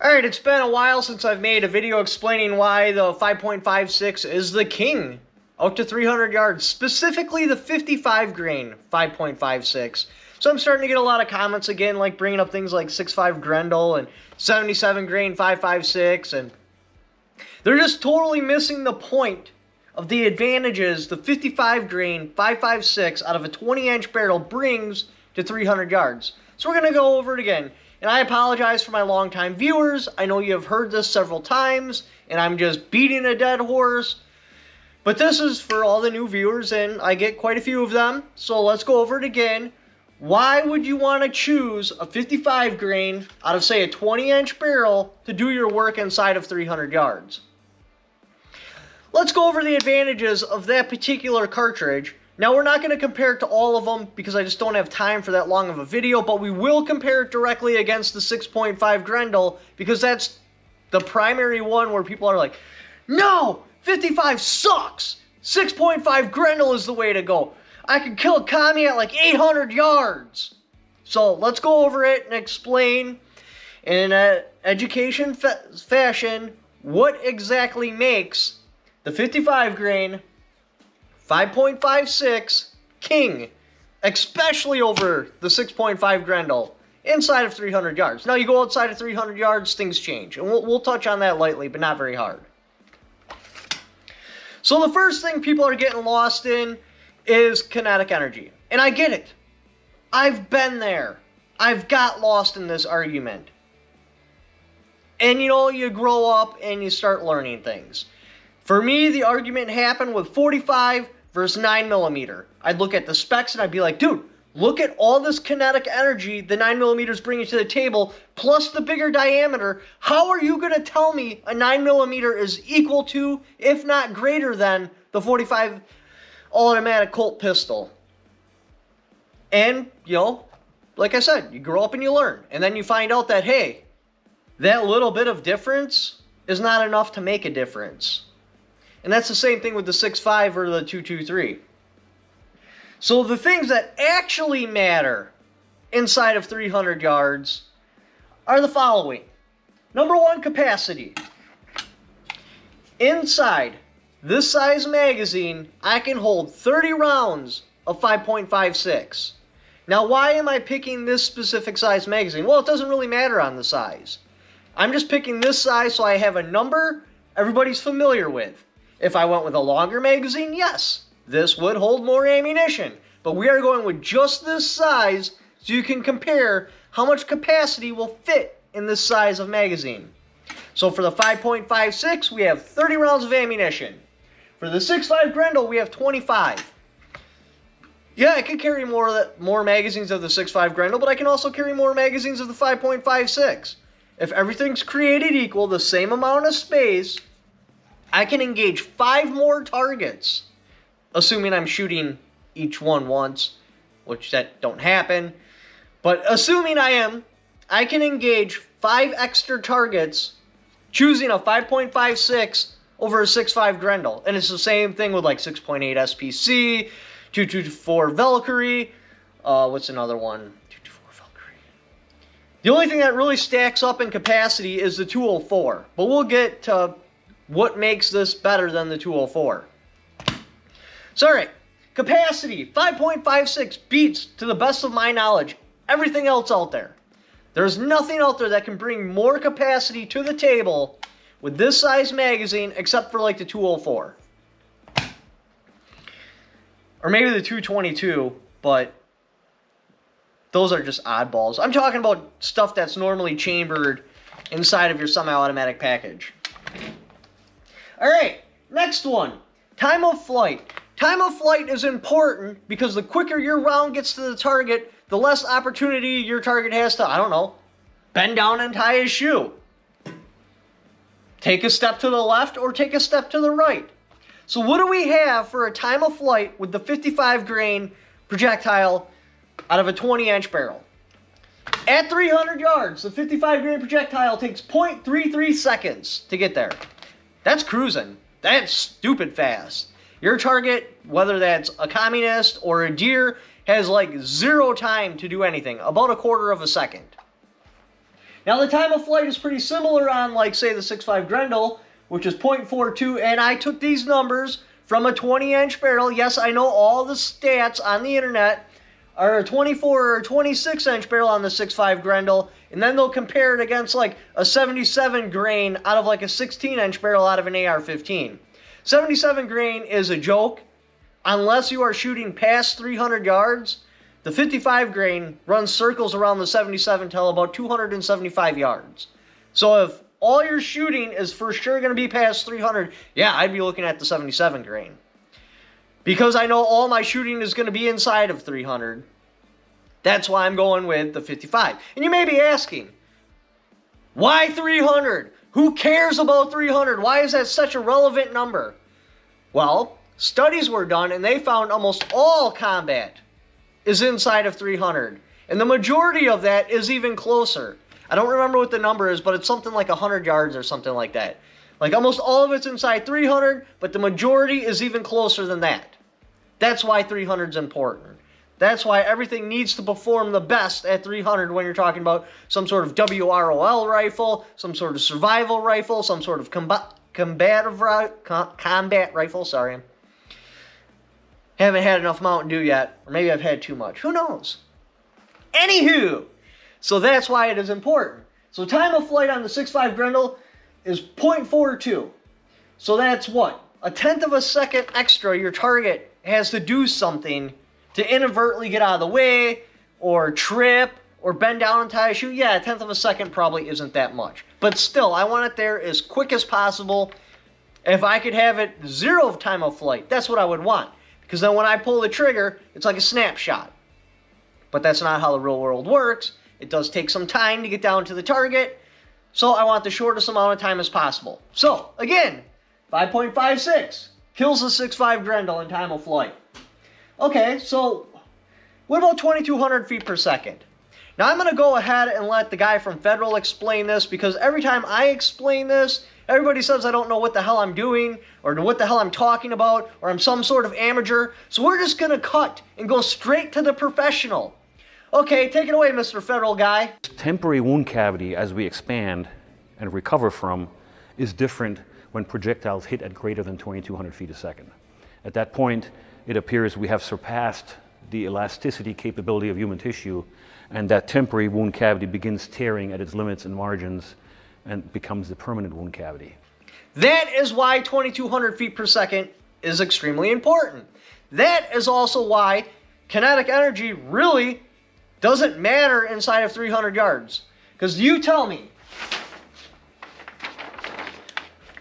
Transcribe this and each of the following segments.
Alright, it's been a while since I've made a video explaining why the 5.56 is the king out to 300 yards, specifically the 55 grain 5.56. So I'm starting to get a lot of comments again, like bringing up things like 6.5 Grendel and 77 grain 5.56, and they're just totally missing the point of the advantages the 55 grain 5.56 out of a 20-inch barrel brings to 300 yards. So we're going to go over it again. And I apologize for my longtime viewers. I know you have heard this several times, and I'm just beating a dead horse. But this is for all the new viewers, and I get quite a few of them. So let's go over it again. Why would you want to choose a 55 grain out of, say, a 20-inch barrel to do your work inside of 300 yards? Let's go over the advantages of that particular cartridge. Now, we're not going to compare it to all of them because I just don't have time for that long of a video, but we will compare it directly against the 6.5 Grendel because that's the primary one where people are like, no, 55 sucks. 6.5 Grendel is the way to go. I can kill a commie at like 800 yards. So let's go over it and explain in an education fashion what exactly makes the 55 grain 5.56 king, especially over the 6.5 Grendel, inside of 300 yards. Now, you go outside of 300 yards, things change. And we'll touch on that lightly, but not very hard. So the first thing people are getting lost in is kinetic energy. And I get it. I've been there. I've got lost in this argument. And, you know, you grow up and you start learning things. For me, the argument happened with 45 versus 9mm. I'd look at the specs and I'd be like, dude, look at all this kinetic energy the 9mm is bringing to the table, plus the bigger diameter. How are you going to tell me a 9mm is equal to, if not greater than, the 45 automatic Colt pistol? And, you know, like I said, you grow up and you learn. And then you find out that, hey, that little bit of difference is not enough to make a difference. And that's the same thing with the 6.5 or the 2.23. So the things that actually matter inside of 300 yards are the following. Number one, capacity. Inside this size magazine, I can hold 30 rounds of 5.56. Now, why am I picking this specific size magazine? Well, it doesn't really matter on the size. I'm just picking this size so I have a number everybody's familiar with. If I went with a longer magazine, yes, this would hold more ammunition. But we are going with just this size so you can compare how much capacity will fit in this size of magazine. So for the 5.56, we have 30 rounds of ammunition. For the 6.5 Grendel, we have 25. Yeah, I could carry more magazines of the 6.5 Grendel, but I can also carry more magazines of the 5.56. If everything's created equal, the same amount of space, I can engage 5 more targets, assuming I'm shooting each one once, which that don't happen. But assuming I can engage 5 extra targets, choosing a 5.56 over a 6.5 Grendel. And it's the same thing with like 6.8 SPC, 224 Valkyrie. What's another one? 224 Valkyrie. The only thing that really stacks up in capacity is the 204. But we'll get to what makes this better than the 204. So, alright, capacity, 5.56 beats, to the best of my knowledge, everything else out there. There's nothing out there that can bring more capacity to the table with this size magazine except for like the 204. Or maybe the 222, but those are just oddballs. I'm talking about stuff that's normally chambered inside of your semi-automatic package. Alright, next one. Time of flight. Time of flight is important because the quicker your round gets to the target, the less opportunity your target has to, I don't know, bend down and tie his shoe. Take a step to the left or take a step to the right. So what do we have for a time of flight with the 55 grain projectile out of a 20-inch barrel? At 300 yards, the 55 grain projectile takes 0.33 seconds to get there. That's cruising. That's stupid fast. Your target, whether that's a communist or a deer, has like 0 time to do anything. About a quarter of a second. Now the time of flight is pretty similar on, like, say, the 6.5 Grendel, which is 0.42, and I took these numbers from a 20-inch barrel. Yes, I know all the stats on the internet are a 24 or 26-inch barrel on the 6.5 Grendel, and then they'll compare it against, like, a 77 grain out of, like, a 16-inch barrel out of an AR-15. 77 grain is a joke. Unless you are shooting past 300 yards, the 55 grain runs circles around the 77 till about 275 yards. So if all your shooting is for sure going to be past 300, yeah, I'd be looking at the 77 grain. Because I know all my shooting is going to be inside of 300, that's why I'm going with the 55. And you may be asking, why 300? Who cares about 300? Why is that such a relevant number? Well, studies were done and they found almost all combat is inside of 300. And the majority of that is even closer. I don't remember what the number is, but it's something like 100 yards or something like that. Like almost all of it's inside 300, but the majority is even closer than that. That's why 300 is important. That's why everything needs to perform the best at 300 when you're talking about some sort of WROL rifle, some sort of survival rifle, some sort of combat rifle, sorry. Haven't had enough Mountain Dew yet, or maybe I've had too much. Who knows? Anywho, so that's why it is important. So time of flight on the 6.5 Grendel is 0.42. So that's what? A tenth of a second extra your target has to do something to inadvertently get out of the way, or trip, or bend down and tie a shoe. Yeah, a tenth of a second probably isn't that much. But still, I want it there as quick as possible. If I could have it 0 time of flight, that's what I would want. Because then when I pull the trigger, it's like a snapshot. But that's not how the real world works. It does take some time to get down to the target. So I want the shortest amount of time as possible. So, again, 5.56 kills the 6.5 Grendel in time of flight. Okay, so what about 2,200 feet per second? Now I'm going to go ahead and let the guy from Federal explain this, because every time I explain this, everybody says I don't know what the hell I'm doing, or what the hell I'm talking about, or I'm some sort of amateur. So we're just going to cut and go straight to the professional. Okay, take it away, Mr. Federal guy. Temporary wound cavity, as we expand and recover from, is different when projectiles hit at greater than 2,200 feet a second. At that point, it appears we have surpassed the elasticity capability of human tissue, and that temporary wound cavity begins tearing at its limits and margins and becomes the permanent wound cavity. That is why 2,200 feet per second is extremely important. That is also why kinetic energy really doesn't matter inside of 300 yards. Because you tell me,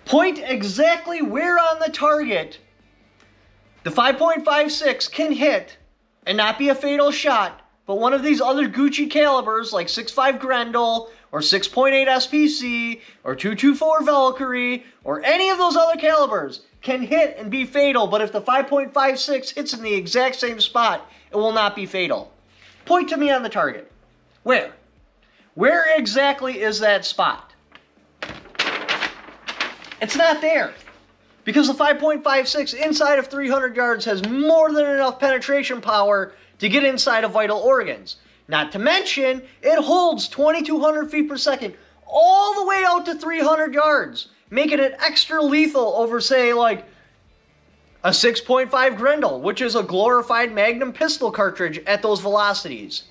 point exactly where on the target the 5.56 can hit and not be a fatal shot, but one of these other Gucci calibers like 6.5 Grendel or 6.8 SPC or 224 Valkyrie or any of those other calibers can hit and be fatal, but if the 5.56 hits in the exact same spot, it will not be fatal. Point to me on the target. Where? Where exactly is that spot? It's not there. Because the 5.56 inside of 300 yards has more than enough penetration power to get inside of vital organs. Not to mention, it holds 2,200 feet per second all the way out to 300 yards, making it extra lethal over, say, like a 6.5 Grendel, which is a glorified Magnum pistol cartridge at those velocities.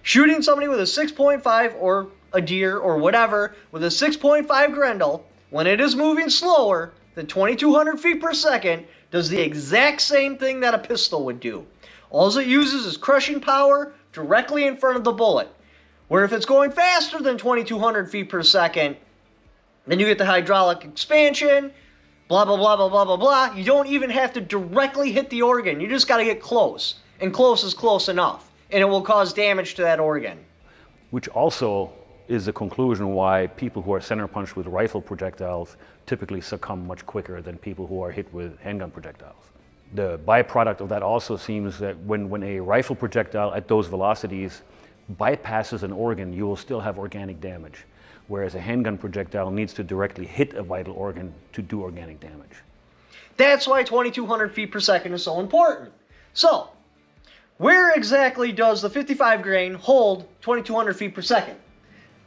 Shooting somebody with a 6.5 or a deer or whatever with a 6.5 Grendel, when it is moving slower than 2,200 feet per second, does the exact same thing that a pistol would do. All it uses is crushing power directly in front of the bullet. Where if it's going faster than 2,200 feet per second, then you get the hydraulic expansion, blah, blah, blah, blah, blah, blah, blah. You don't even have to directly hit the organ. You just got to get close. And close is close enough. And it will cause damage to that organ. Which also is the conclusion why people who are center punched with rifle projectiles typically succumb much quicker than people who are hit with handgun projectiles. The byproduct of that also seems that when a rifle projectile at those velocities bypasses an organ, you will still have organic damage, whereas a handgun projectile needs to directly hit a vital organ to do organic damage. That's why 2,200 feet per second is so important. So, where exactly does the 55 grain hold 2,200 feet per second?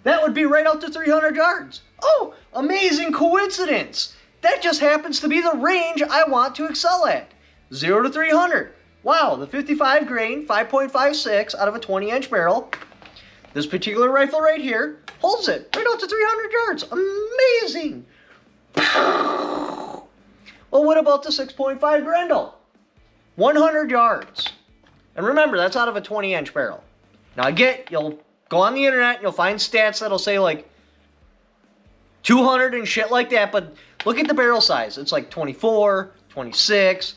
That would be right out to 300 yards. Oh, amazing coincidence. That just happens to be the range I want to excel at. 0 to 300. Wow, the 55 grain, 5.56 out of a 20-inch barrel. This particular rifle right here holds it right out to 300 yards. Amazing. Well, what about the 6.5 Grendel? 100 yards. And remember, that's out of a 20-inch barrel. Now, you'll go on the internet and you'll find stats that'll say like 200 and shit like that, but look at the barrel size. It's like 24, 26.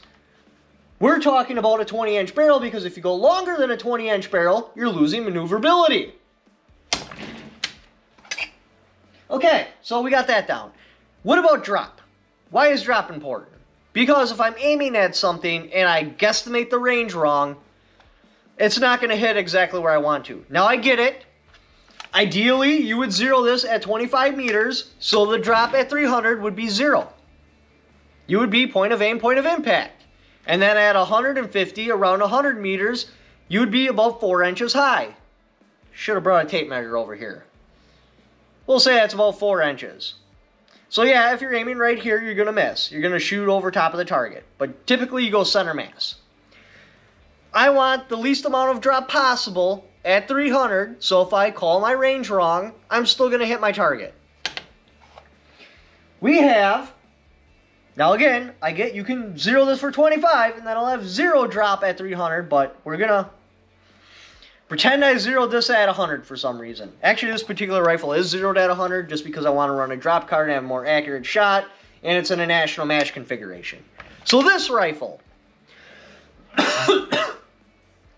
We're talking about a 20-inch barrel because if you go longer than a 20-inch barrel, you're losing maneuverability. Okay, so we got that down. What about drop? Why is drop important? Because if I'm aiming at something and I guesstimate the range wrong, it's not going to hit exactly where I want to. Now, I get it. Ideally, you would zero this at 25 meters, so the drop at 300 would be 0. You would be point of aim, point of impact. And then at 150, around 100 meters, you would be about 4 inches high. Should have brought a tape measure over here. We'll say that's about 4 inches. So yeah, if you're aiming right here, you're going to miss. You're going to shoot over top of the target. But typically you go center mass. I want the least amount of drop possible at 300, so if I call my range wrong, I'm still going to hit my target. We have, now again, you can zero this for 25, and then I'll have 0 drop at 300, but we're going to pretend I zeroed this at 100 for some reason. Actually, this particular rifle is zeroed at 100 just because I want to run a drop card and have a more accurate shot, and it's in a national match configuration. So this rifle,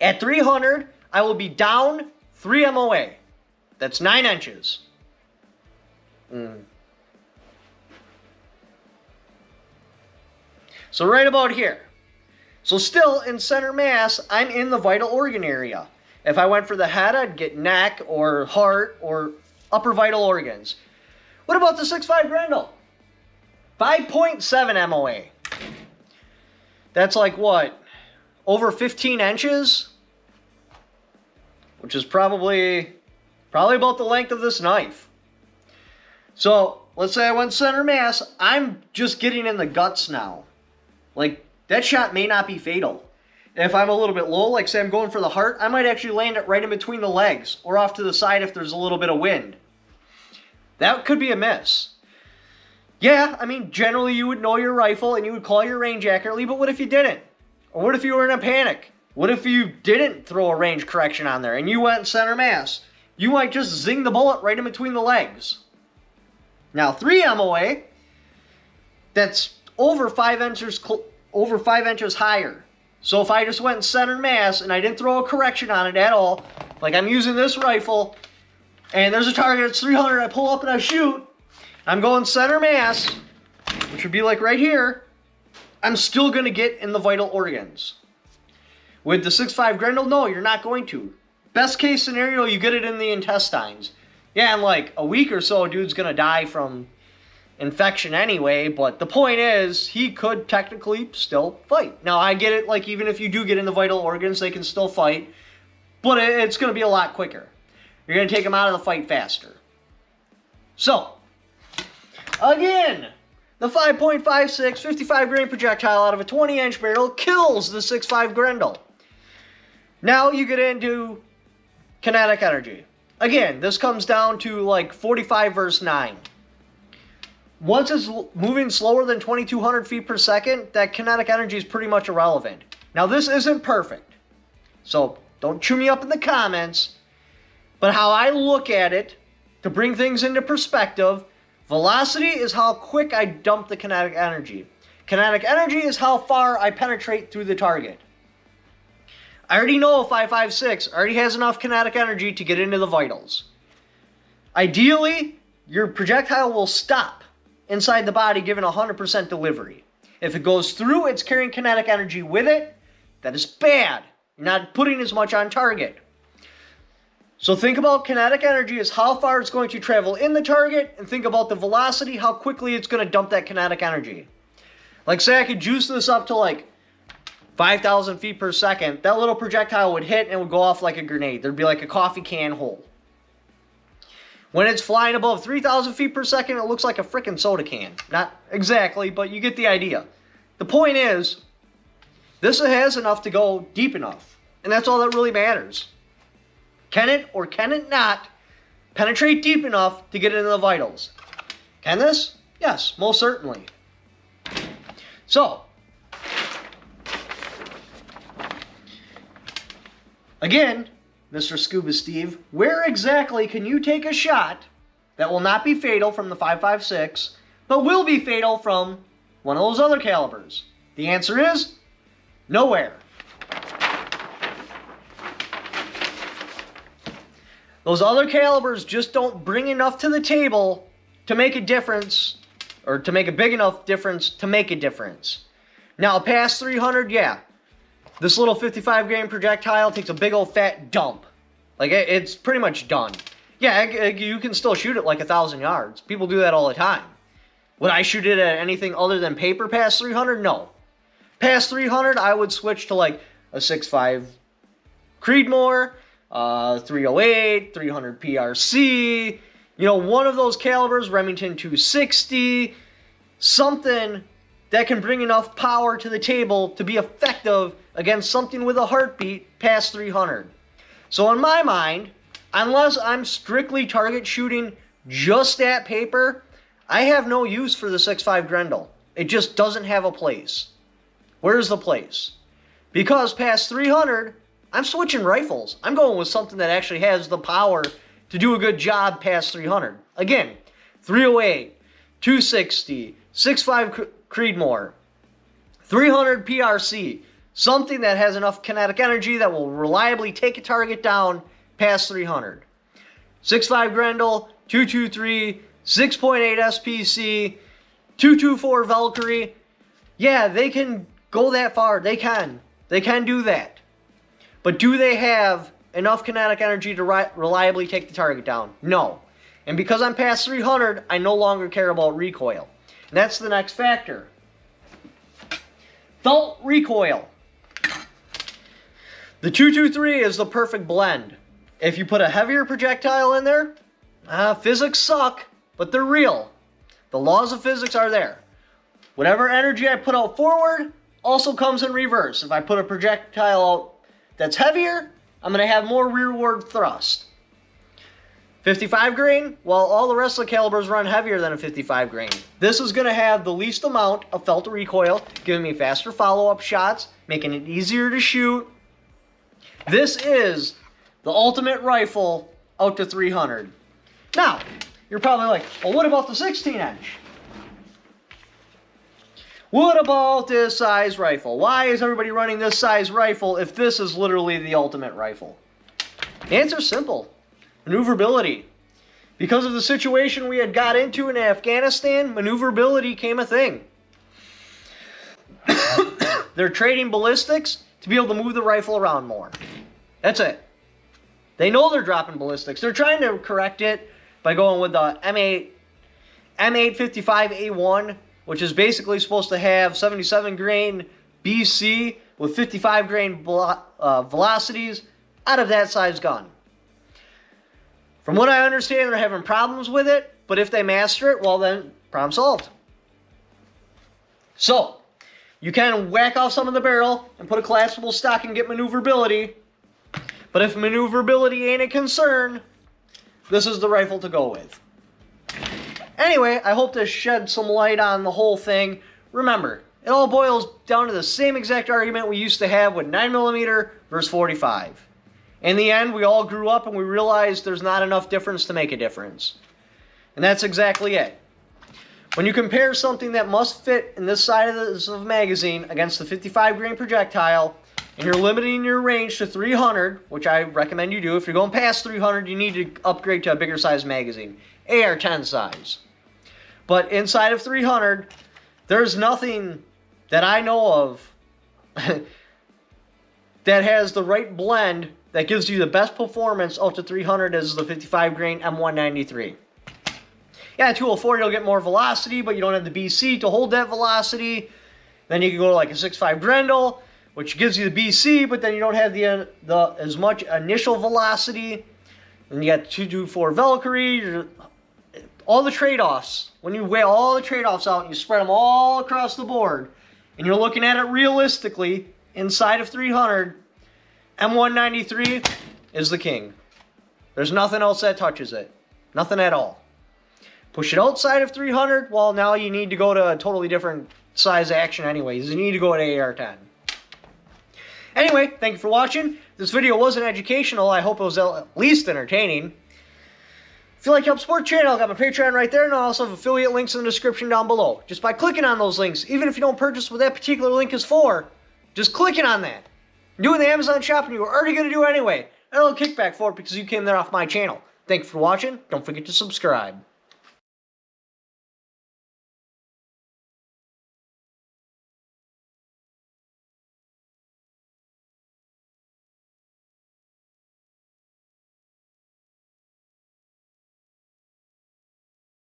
at 300, I will be down 3 MOA. That's 9 inches. So right about here. So still in center mass, I'm in the vital organ area. If I went for the head, I'd get neck or heart or upper vital organs. What about the 6.5 Grendel? 5.7 MOA. That's like what? Over 15 inches? Which is probably about the length of this knife. So let's say I went center mass. I'm just getting in the guts now. Like, that shot may not be fatal. If I'm a little bit low, like say I'm going for the heart, I might actually land it right in between the legs or off to the side if there's a little bit of wind. That could be a miss. Yeah, I mean, generally you would know your rifle and you would call your range accurately, but what if you didn't? Or what if you were in a panic? What if you didn't throw a range correction on there and you went center mass? You might just zing the bullet right in between the legs. Now, 3 MOA, that's over 5 inches higher. So if I just went center mass and I didn't throw a correction on it at all, like I'm using this rifle, and there's a target that's 300, I pull up and I shoot, I'm going center mass, which would be like right here, I'm still going to get in the vital organs. With the 6.5 Grendel, no, you're not going to. Best case scenario, you get it in the intestines. Yeah, in like a week or so, a dude's going to die from infection anyway, but the point is, he could technically still fight. Now, I get it, like, even if you do get in the vital organs, they can still fight, but it's going to be a lot quicker. You're going to take them out of the fight faster. So, again, the 5.56, 55 grain projectile out of a 20-inch barrel kills the 6.5 Grendel. Now you get into kinetic energy. Again, this comes down to like 45 versus 9. Once it's moving slower than 2,200 feet per second, that kinetic energy is pretty much irrelevant. Now, this isn't perfect, so don't chew me up in the comments, but how I look at it, to bring things into perspective, velocity is how quick I dump the kinetic energy. Kinetic energy is how far I penetrate through the target. I already know a 5.56 already has enough kinetic energy to get into the vitals. Ideally, your projectile will stop inside the body given 100% delivery. If it goes through, it's carrying kinetic energy with it. That is bad. You're not putting as much on target. So think about kinetic energy as how far it's going to travel in the target, and think about the velocity, how quickly it's going to dump that kinetic energy. Like say I could juice this up to like 5,000 feet per second. That little projectile would hit and it would go off like a grenade. There'd be like a coffee can hole. When it's flying above 3,000 feet per second, it looks like a frickin' soda can. Not exactly, but you get the idea. The point is, this has enough to go deep enough. And that's all that really matters. Can it or can it not penetrate deep enough to get into the vitals? Can this? Yes, most certainly. So, again, Mr. Scuba Steve, where exactly can you take a shot that will not be fatal from the 5.56, but will be fatal from one of those other calibers? The answer is nowhere. Those other calibers just don't bring enough to the table to make a difference, or to make a big enough difference to make a difference. Now, past 300, yeah. This little 55 grain projectile takes a big old fat dump. Like, it's pretty much done. Yeah, you can still shoot it like 1,000 yards. People do that all the time. Would I shoot it at anything other than paper past 300? No. Past 300, I would switch to like a 6.5 Creedmoor, 308, 300 PRC, you know, one of those calibers, Remington 260, something that can bring enough power to the table to be effective against something with a heartbeat past 300. So in my mind, unless I'm strictly target shooting just at paper, I have no use for the 6.5 Grendel. It just doesn't have a place. Where's the place? Because past 300, I'm switching rifles. I'm going with something that actually has the power to do a good job past 300. Again, 308, 260, 6.5 Creedmoor, 300 PRC, something that has enough kinetic energy that will reliably take a target down past 300. 6.5 Grendel, 223, 6.8 SPC, 224 Valkyrie. Yeah, they can go that far. They can. They can do that. But do they have enough kinetic energy to reliably take the target down? No. And because I'm past 300, I no longer care about recoil. And that's the next factor. Felt recoil. The 223 is the perfect blend. If you put a heavier projectile in there, physics suck, but they're real. The laws of physics are there. Whatever energy I put out forward also comes in reverse. If I put a projectile out that's heavier, I'm going to have more rearward thrust. 55 grain, well, all the rest of the calibers run heavier than a 55 grain. This is going to have the least amount of felt recoil, giving me faster follow-up shots, making it easier to shoot. This is the ultimate rifle out to 300. Now, you're probably like, well, what about the 16-inch? What about this size rifle? Why is everybody running this size rifle if this is literally the ultimate rifle? The answer's simple. Maneuverability. Because of the situation we had got into in Afghanistan, maneuverability became a thing. They're trading ballistics to be able to move the rifle around more. That's it. They know they're dropping ballistics. They're trying to correct it by going with the M855A1, which is basically supposed to have 77 grain BC with 55 grain velocities out of that size gun. From what I understand, they're having problems with it, but if they master it, well then, problem solved. So, you can whack off some of the barrel and put a collapsible stock and get maneuverability, but if maneuverability ain't a concern, this is the rifle to go with. Anyway, I hope to shed some light on the whole thing. Remember, it all boils down to the same exact argument we used to have with 9mm versus 45. In the end, we all grew up and we realized there's not enough difference to make a difference. And that's exactly it. When you compare something that must fit in this side of the magazine against the 55 grain projectile, and you're limiting your range to 300, which I recommend you do. If you're going past 300, you need to upgrade to a bigger size magazine, AR-10 size. But inside of 300, there's nothing that I know of that has the right blend that gives you the best performance out to 300 as the 55 grain M193. Yeah, 204 you'll get more velocity, but you don't have the BC to hold that velocity. Then you can go to like a 6.5 Grendel, which gives you the BC, but then you don't have the as much initial velocity. And you got 224 Valkyrie, all the trade-offs. When you weigh all the trade-offs out and you spread them all across the board, and you're looking at it realistically, inside of 300, M193 is the king. There's nothing else that touches it. Nothing at all. Push it outside of 300, well, now you need to go to a totally different size action anyways. You need to go to AR-10. Anyway, thank you for watching. This video wasn't educational. I hope it was at least entertaining. If you like help support the channel, I got my Patreon right there, and I also have affiliate links in the description down below. Just by clicking on those links, even if you don't purchase what that particular link is for, just clicking on that. Doing the Amazon shopping you were already going to do anyway. A little kickback for it because you came there off my channel. Thank you for watching. Don't forget to subscribe.